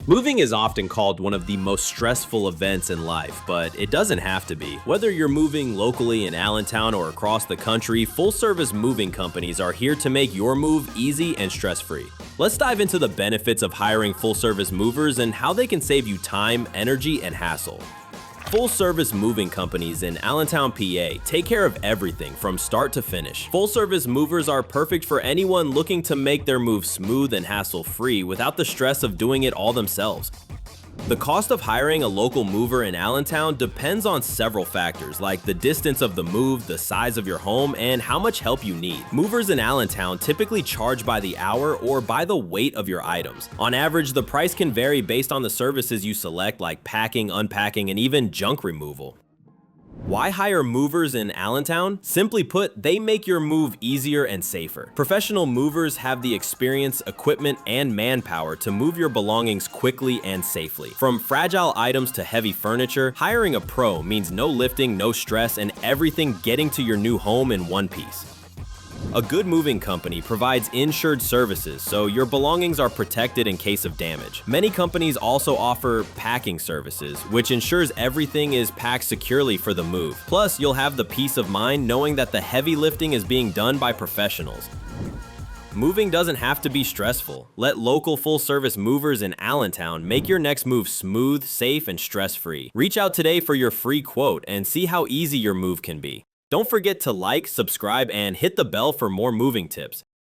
Moving is often called one of the most stressful events in life, but it doesn't have to be. Whether you're moving locally in Allentown or across the country, full-service moving companies are here to make your move easy and stress-free. Let's dive into the benefits of hiring full-service movers and how they can save you time, energy, and hassle. Full-service moving companies in Allentown, PA take care of everything from start to finish. Full-service movers are perfect for anyone looking to make their move smooth and hassle-free without the stress of doing it all themselves. The cost of hiring a local mover in Allentown depends on several factors like the distance of the move, the size of your home, and how much help you need. Movers in Allentown typically charge by the hour or by the weight of your items. On average, the price can vary based on the services you select like packing, unpacking, and even junk removal. Why hire movers in Allentown? Simply put, they make your move easier and safer. Professional movers have the experience, equipment, and manpower to move your belongings quickly and safely. From fragile items to heavy furniture, hiring a pro means no lifting, no stress, and everything getting to your new home in one piece. A good moving company provides insured services, so your belongings are protected in case of damage. Many companies also offer packing services, which ensures everything is packed securely for the move. Plus, you'll have the peace of mind knowing that the heavy lifting is being done by professionals. Moving doesn't have to be stressful. Let local full-service movers in Allentown make your next move smooth, safe, and stress-free. Reach out today for your free quote and see how easy your move can be. Don't forget to like, subscribe, and hit the bell for more moving tips.